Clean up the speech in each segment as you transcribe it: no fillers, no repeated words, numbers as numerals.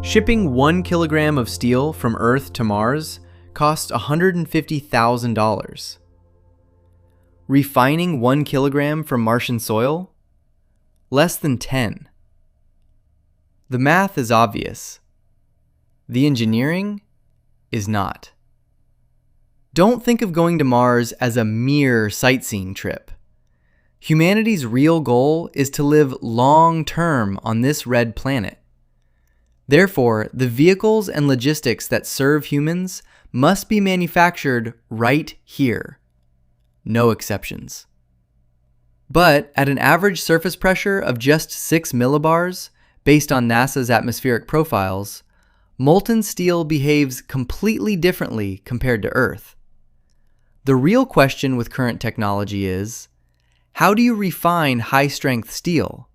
Shipping 1 kilogram of steel from Earth to Mars costs $150,000. Refining 1 kilogram from Martian soil? Less than 10. The math is obvious. The engineering is not. Don't think of going to Mars as a mere sightseeing trip. Humanity's real goal is to live long-term on this red planet. Therefore, the vehicles and logistics that serve humans must be manufactured right here. No exceptions. But at an average surface pressure of just 6 millibars, based on NASA's atmospheric profiles, molten steel behaves completely differently compared to Earth. The real question with current technology is, how do you refine high-strength steel?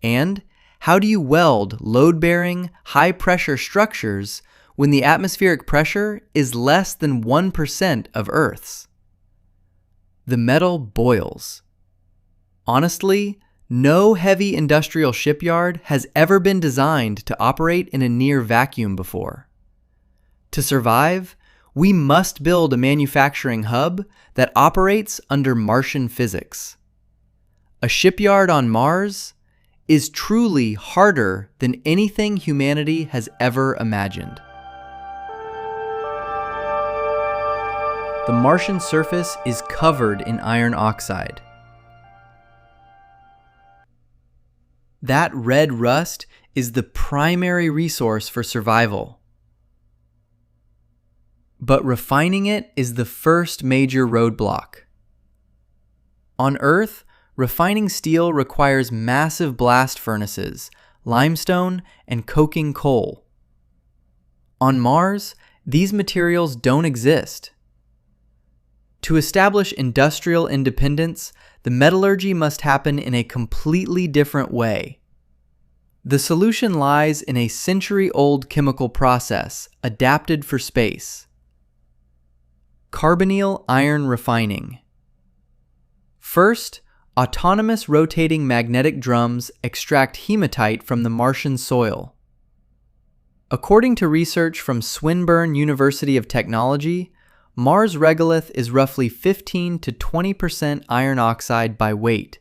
And how do you weld load-bearing, high-pressure structures when the atmospheric pressure is less than 1% of Earth's? The metal boils. Honestly, no heavy industrial shipyard has ever been designed to operate in a near vacuum before. To survive, we must build a manufacturing hub that operates under Martian physics. A shipyard on Mars is truly harder than anything humanity has ever imagined. The Martian surface is covered in iron oxide. That red rust is the primary resource for survival. But refining it is the first major roadblock. On Earth, refining steel requires massive blast furnaces, limestone, and coking coal. On Mars, these materials don't exist. To establish industrial independence, the metallurgy must happen in a completely different way. The solution lies in a century-old chemical process adapted for space. Carbonyl iron refining. First, autonomous rotating magnetic drums extract hematite from the Martian soil. According to research from Swinburne University of Technology, Mars regolith is roughly 15 to 20% iron oxide by weight.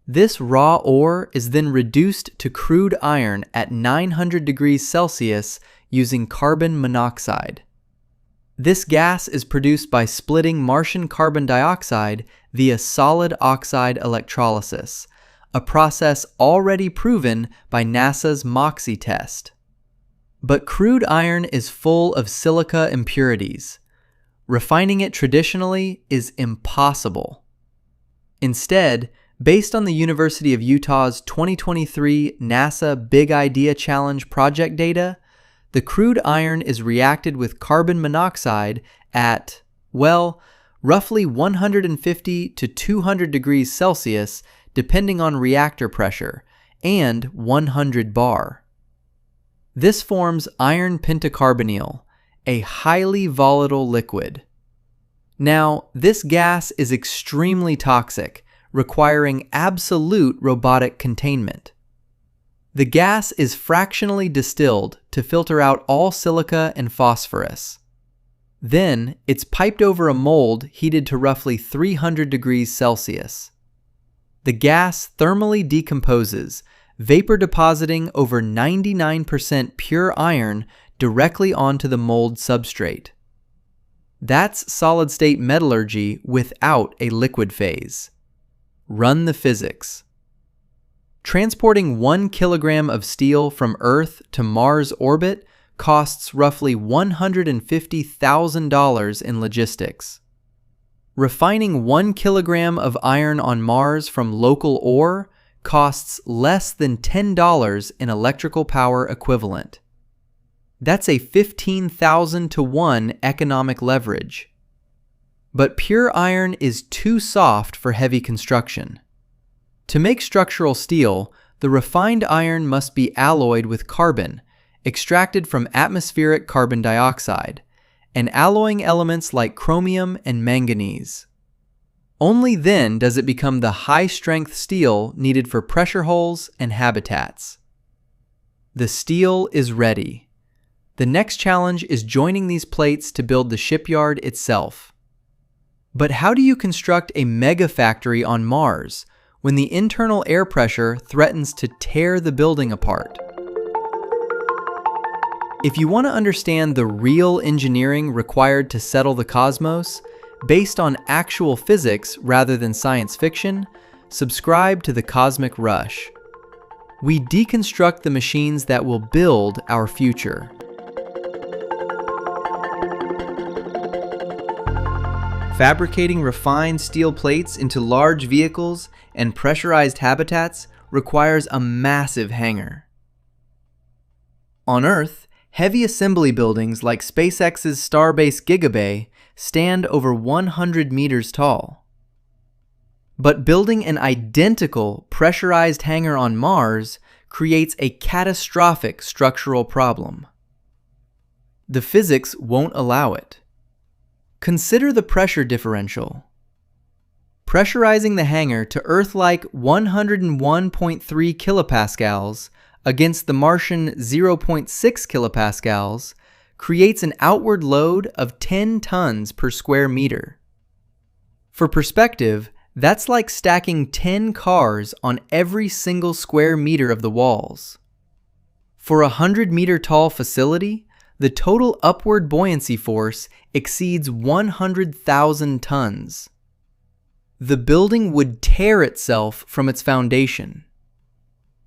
This raw ore is then reduced to crude iron at 900 degrees Celsius using carbon monoxide. This gas is produced by splitting Martian carbon dioxide via solid oxide electrolysis, a process already proven by NASA's MOXIE test. But crude iron is full of silica impurities. Refining it traditionally is impossible. Instead, based on the University of Utah's 2023 NASA Big Idea Challenge project data, the crude iron is reacted with carbon monoxide at, well, roughly 150 to 200 degrees Celsius depending on reactor pressure, and 100 bar. This forms iron pentacarbonyl, a highly volatile liquid. Now, this gas is extremely toxic, requiring absolute robotic containment. The gas is fractionally distilled to filter out all silica and phosphorus. Then, it's piped over a mold heated to roughly 300 degrees Celsius. The gas thermally decomposes, vapor depositing over 99% pure iron directly onto the mold substrate. That's solid-state metallurgy without a liquid phase. Run the physics. Transporting 1 kilogram of steel from Earth to Mars orbit costs roughly $150,000 in logistics. Refining 1 kilogram of iron on Mars from local ore costs less than $10 in electrical power equivalent. That's a 15,000 to 1 economic leverage. But pure iron is too soft for heavy construction. To make structural steel, the refined iron must be alloyed with carbon, extracted from atmospheric carbon dioxide, and alloying elements like chromium and manganese. Only then does it become the high-strength steel needed for pressure hulls and habitats. The steel is ready. The next challenge is joining these plates to build the shipyard itself. But how do you construct a mega factory on Mars when the internal air pressure threatens to tear the building apart? If you want to understand the real engineering required to settle the cosmos, based on actual physics rather than science fiction, subscribe to The Cosmic Rush. We deconstruct the machines that will build our future. Fabricating refined steel plates into large vehicles and pressurized habitats requires a massive hangar. On Earth, heavy assembly buildings like SpaceX's Starbase Gigabay stand over 100 meters tall. But building an identical pressurized hangar on Mars creates a catastrophic structural problem. The physics won't allow it. Consider the pressure differential. Pressurizing the hangar to Earth-like 101.3 kilopascals against the Martian 0.6 kilopascals creates an outward load of 10 tons per square meter. For perspective, that's like stacking 10 cars on every single square meter of the walls. For a 100-meter tall facility, the total upward buoyancy force exceeds 100,000 tons. The building would tear itself from its foundation.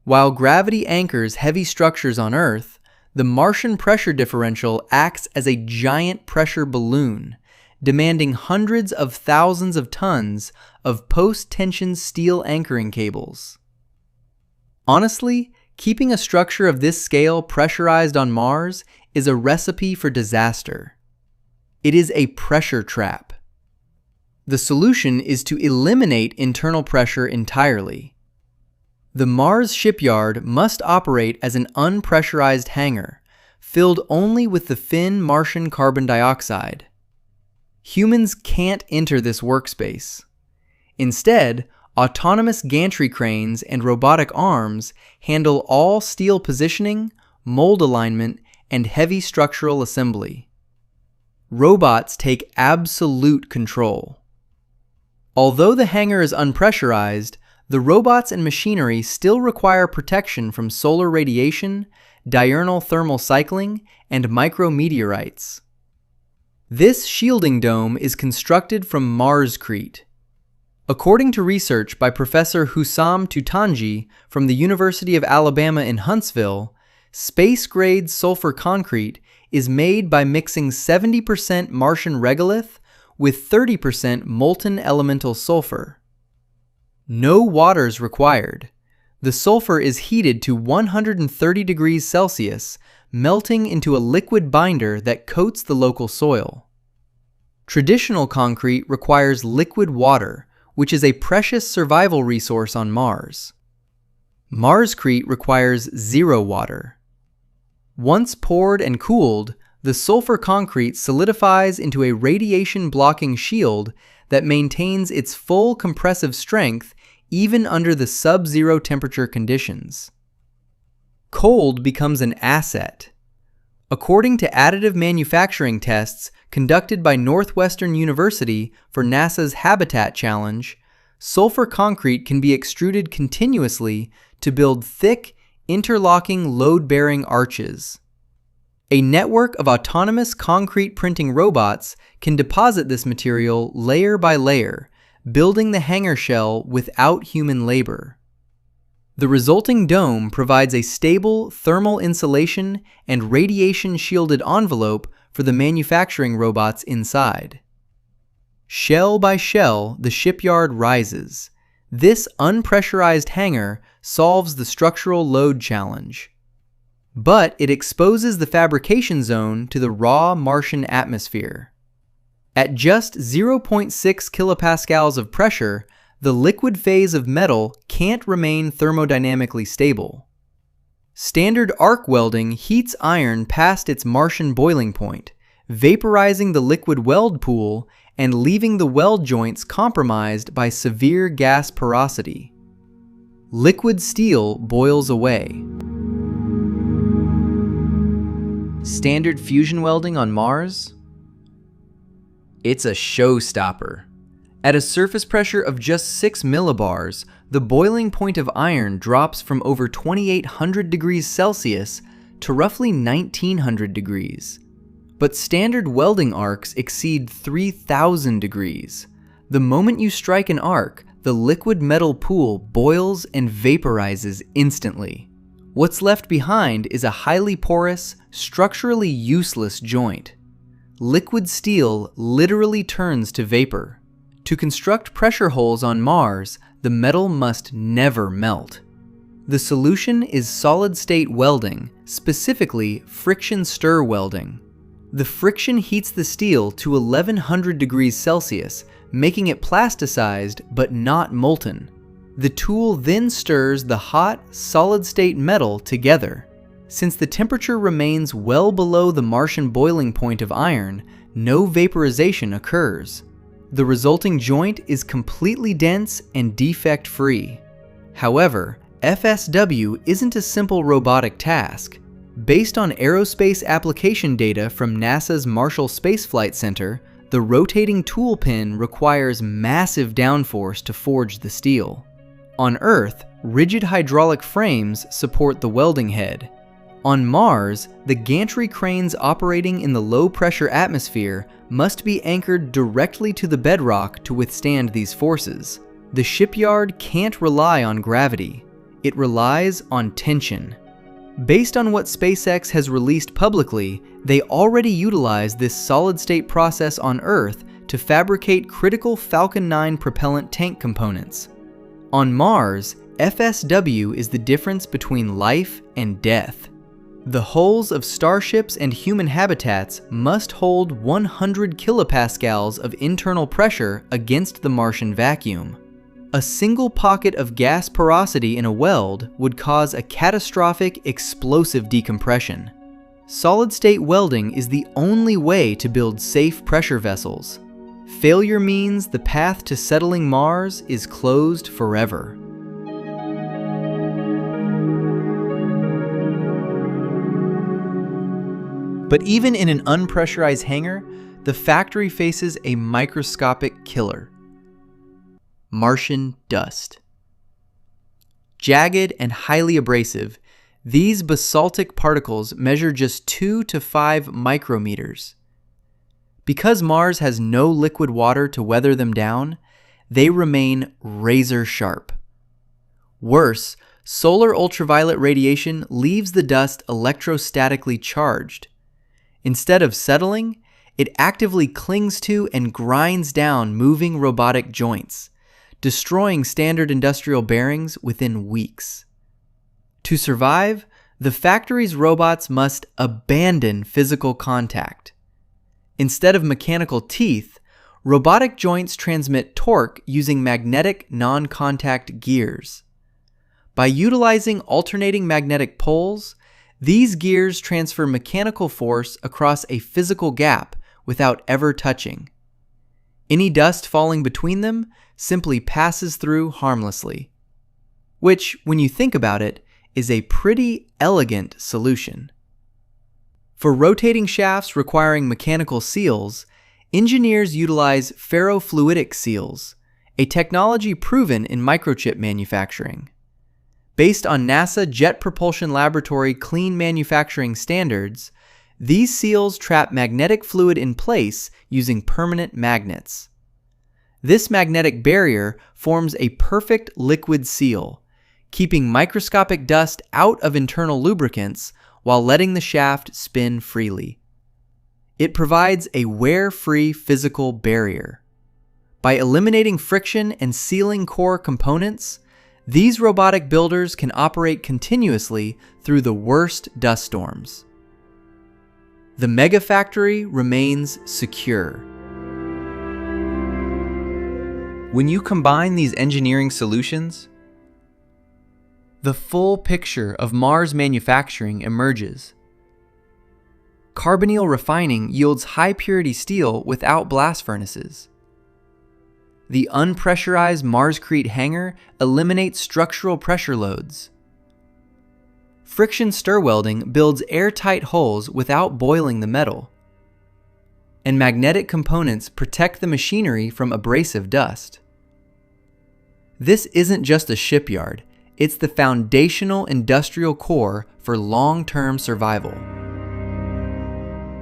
While gravity anchors heavy structures on Earth, the Martian pressure differential acts as a giant pressure balloon, demanding hundreds of thousands of tons of post-tension steel anchoring cables. Honestly, keeping a structure of this scale pressurized on Mars is a recipe for disaster. It is a pressure trap. The solution is to eliminate internal pressure entirely. The Mars shipyard must operate as an unpressurized hangar, filled only with the thin Martian carbon dioxide. Humans can't enter this workspace. Instead, autonomous gantry cranes and robotic arms handle all steel positioning, mold alignment, and heavy structural assembly. Robots take absolute control. Although the hangar is unpressurized, the robots and machinery still require protection from solar radiation, diurnal thermal cycling, and micrometeorites. This shielding dome is constructed from Marscrete. According to research by Professor Hussam Tutanji from the University of Alabama in Huntsville, space-grade sulfur concrete is made by mixing 70% Martian regolith with 30% molten elemental sulfur. No water is required. The sulfur is heated to 130 degrees Celsius, melting into a liquid binder that coats the local soil. Traditional concrete requires liquid water, which is a precious survival resource on Mars. Marscrete requires zero water. Once poured and cooled, the sulfur concrete solidifies into a radiation-blocking shield that maintains its full compressive strength even under the sub-zero temperature conditions. Cold becomes an asset. According to additive manufacturing tests conducted by Northwestern University for NASA's Habitat Challenge, sulfur concrete can be extruded continuously to build thick, interlocking load-bearing arches. A network of autonomous concrete printing robots can deposit this material layer by layer, building the hangar shell without human labor. The resulting dome provides a stable thermal insulation and radiation-shielded envelope for the manufacturing robots inside. Shell by shell, the shipyard rises. This unpressurized hangar solves the structural load challenge. But it exposes the fabrication zone to the raw Martian atmosphere. At just 0.6 kilopascals of pressure, the liquid phase of metal can't remain thermodynamically stable. Standard arc welding heats iron past its Martian boiling point, vaporizing the liquid weld pool and leaving the weld joints compromised by severe gas porosity. Liquid steel boils away. Standard fusion welding on Mars? It's a showstopper. At a surface pressure of just 6 millibars, the boiling point of iron drops from over 2,800 degrees Celsius to roughly 1,900 degrees. But standard welding arcs exceed 3,000 degrees. The moment you strike an arc, the liquid metal pool boils and vaporizes instantly. What's left behind is a highly porous, structurally useless joint. Liquid steel literally turns to vapor. To construct pressure holes on Mars, the metal must never melt. The solution is solid-state welding, specifically friction stir welding. The friction heats the steel to 1,100 degrees Celsius, making it plasticized but not molten. The tool then stirs the hot, solid-state metal together. Since the temperature remains well below the Martian boiling point of iron, no vaporization occurs. The resulting joint is completely dense and defect-free. However, FSW isn't a simple robotic task. Based on aerospace application data from NASA's Marshall Space Flight Center, the rotating tool pin requires massive downforce to forge the steel. On Earth, rigid hydraulic frames support the welding head. On Mars, the gantry cranes operating in the low-pressure atmosphere must be anchored directly to the bedrock to withstand these forces. The Shipyard can't rely on gravity. It relies on tension. Based on what SpaceX has released publicly, they already utilize this solid-state process on Earth to fabricate critical Falcon 9 propellant tank components. On Mars, FSW is the difference between life and death. The hulls of starships and human habitats must hold 100 kilopascals of internal pressure against the Martian vacuum. A single pocket of gas porosity in a weld would cause a catastrophic explosive decompression. Solid-state welding is the only way to build safe pressure vessels. Failure means the path to settling Mars is closed forever. But even in an unpressurized hangar, the factory faces a microscopic killer: Martian dust. Jagged and highly abrasive, these basaltic particles measure just 2 to 5 micrometers. Because Mars has no liquid water to weather them down, they remain razor sharp. Worse, solar ultraviolet radiation leaves the dust electrostatically charged. Instead of settling, it actively clings to and grinds down moving robotic joints, destroying standard industrial bearings within weeks. To survive, the factory's robots must abandon physical contact. Instead of mechanical teeth, robotic joints transmit torque using magnetic non-contact gears. By utilizing alternating magnetic poles, these gears transfer mechanical force across a physical gap without ever touching. Any dust falling between them simply passes through harmlessly. Which, when you think about it, is a pretty elegant solution. For rotating shafts requiring mechanical seals, engineers utilize ferrofluidic seals, a technology proven in microchip manufacturing. Based on NASA Jet Propulsion Laboratory clean manufacturing standards, these seals trap magnetic fluid in place using permanent magnets. This magnetic barrier forms a perfect liquid seal, keeping microscopic dust out of internal lubricants while letting the shaft spin freely. It provides a wear-free physical barrier. By eliminating friction and sealing core components, these robotic builders can operate continuously through the worst dust storms. The mega factory remains secure. When you combine these engineering solutions, the full picture of Mars manufacturing emerges. Carbonyl refining yields high-purity steel without blast furnaces. The unpressurized Mars-Crete hangar eliminates structural pressure loads. friction stir welding builds airtight holes without boiling the metal. And magnetic components protect the machinery from abrasive dust. This isn't just a shipyard, it's the foundational industrial core for long-term survival.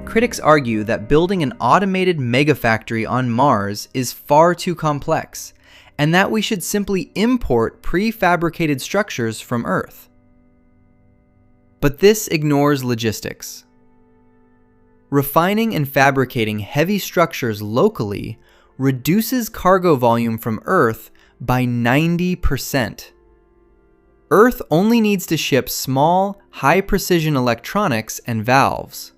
Critics argue that building an automated megafactory on Mars is far too complex, and that we should simply import prefabricated structures from Earth. But this ignores logistics. Refining and fabricating heavy structures locally reduces cargo volume from Earth by 90%. Earth only needs to ship small, high-precision electronics and valves.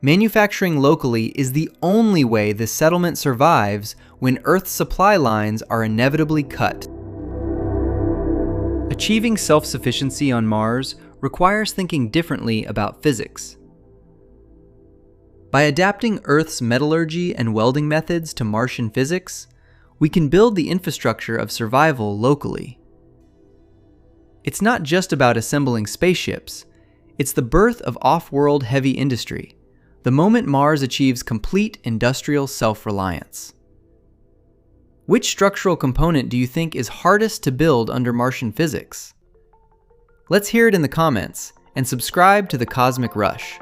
Manufacturing locally is the only way the settlement survives when Earth's supply lines are inevitably cut. Achieving self-sufficiency on Mars requires thinking differently about physics. By adapting Earth's metallurgy and welding methods to Martian physics, we can build the infrastructure of survival locally. It's not just about assembling spaceships, it's the birth of off-world heavy industry, the moment Mars achieves complete industrial self-reliance. Which structural component do you think is hardest to build under Martian physics? Let's hear it in the comments, and subscribe to The Cosmic Rush.